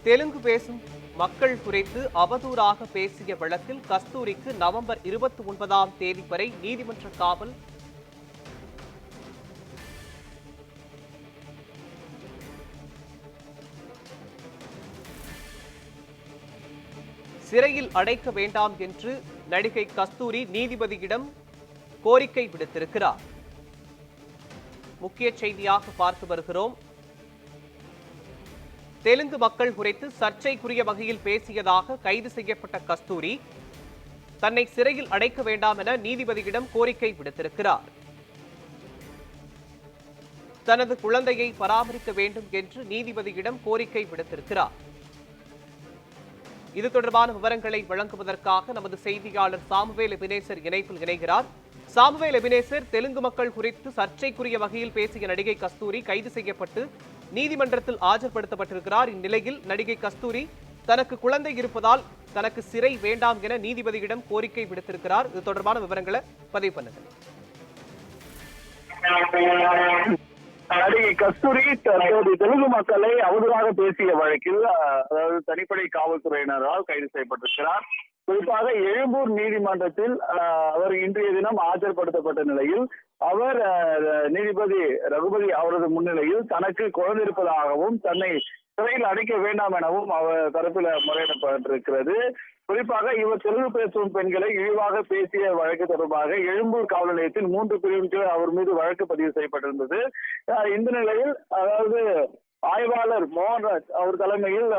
தெலுங்கு பேசும் மக்கள் குறித்து அவதூறாக பேசிய வழக்கில் கஸ்தூரிக்கு நவம்பர் 29ஆம் தேதி வரை நீதிமன்ற காவல் சிறையில் அடைக்க வேண்டாம் என்று நடிகை கஸ்தூரி நீதிபதியிடம் கோரிக்கை விடுத்திருக்கிறார். முக்கிய செய்தியாக பார்த்து வருகிறோம். தெலுங்கு மக்கள் குறித்து சர்ச்சைக்குரிய வகையில் பேசியதாக கைது செய்யப்பட்ட கஸ்தூரி தன்னை சிறையில் அடைக்க வேண்டாம் என நீதிபதியிடம் கோரிக்கை விடுத்திருக்கிறார். தனது குழந்தையை பராமரிக்க வேண்டும் என்று நீதிபதியிடம் கோரிக்கை விடுத்திருக்கிறார். இது தொடர்பான விவரங்களை வழங்குவதற்காக நமது செய்தியாளர் சாமுவேல் எபினேசர் இணைப்பில் இணைகிறார். சாமுவேல் எபினேசர், தெலுங்கு மக்கள் குறித்து சர்ச்சைக்குரிய வகையில் பேசிய நடிகை கஸ்தூரி கைது செய்யப்பட்டு நீதிமன்றத்தில் ஆஜர்படுத்தப்பட்டிருக்கிறார். இந்நிலையில் நடிகை கஸ்தூரி தனக்கு குழந்தை இருப்பதால் தனக்கு சிறை வேண்டாம் என நீதிபதியிடம் கோரிக்கை விடுத்திருக்கிறார். இது தொடர்பான விவரங்களை பதிவு பண்ணுங்க. நடிகை கஸ்தூரி தற்போது தெலுங்கு மக்களை அவதூறாக பேசிய வழக்கில் அதாவது தனிப்படை காவல்துறையினரால் கைது செய்யப்பட்டிருக்கிறார். குறிப்பாக எழும்பூர் நீதிமன்றத்தில் அவர் இன்றைய தினம் ஆஜர்படுத்தப்பட்ட நிலையில் அவர் நீதிபதி ரகுபதி அவரது முன்னிலையில் தனக்கு குழந்தை இருப்பதாகவும் தன்னை சிறையில் அடைக்க வேண்டாம் எனவும் அவர் தரப்பில் முறையிடப்பட்டிருக்கிறது. குறிப்பாக இவர் தெலுங்கு பேசும் பெண்களை இழிவாக பேசிய வழக்கு தொடர்பாக எழும்பூர் காவல் நிலையத்தில் 3 பிரிவின் கீழ் அவர் மீது வழக்கு பதிவு செய்யப்பட்டிருந்தது. இந்த நிலையில் அதாவது ஆய்வாளர் மோகன்ராஜ் அவர் தலைமையில்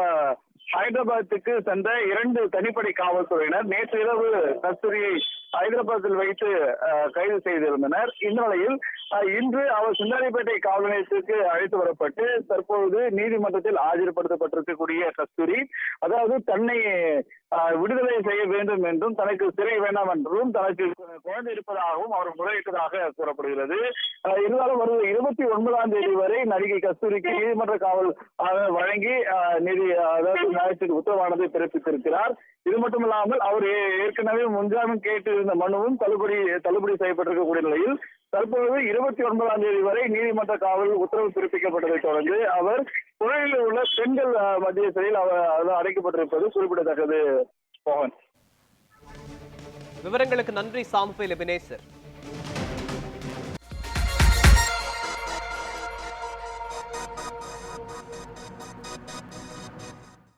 ஹைதராபாத்துக்கு சென்ற 2 தனிப்படை காவல்துறையினர் நேற்று இரவு கஸ்தூரியை ஹைதராபாத்தில் வைத்து கைது செய்திருந்தனர். இந்த நிலையில் இன்று அவர் சுந்தரிப்பேட்டை காவல் நிலையத்திற்கு அழைத்து வரப்பட்டு தற்போது நீதிமன்றத்தில் ஆஜர்படுத்தப்பட்டிருக்கக்கூடிய கஸ்தூரி அதாவது தன்னை விடுதலை செய்ய வேண்டும் என்றும் தனக்கு சிறை வேண்டாம் என்றும் தனக்கு குழந்தை இருப்பதாகவும் அவர் முறையிட்டதாக கூறப்படுகிறது. இருந்தாலும் வரும் 29ஆம் தேதி வரை நடிகை கஸ்தூரிக்கு நீதிமன்ற காவல் வழங்கி அதாவது உத்தரவானதை பிறப்பித்திருக்கிறார். இது மட்டுமில்லாமல் அவர் ஏற்கனவே முன்ஜாமீன் கேட்டு இருந்த மனுவும் தள்ளுபடி செய்யப்பட்டிருக்கக்கூடிய நிலையில் தற்போது 29ஆம் தேதி வரை நீதிமன்ற காவல் உத்தரவு பிறப்பிக்கப்பட்டதை தொடர்ந்து அவர் புழலில் உள்ள பெண்கள் மத்திய சிறையில் அவர் அடைக்கப்பட்டிருப்பது குறிப்பிடத்தக்கது. விவரங்களுக்கு நன்றி சாமுவேல் எபினேசர்.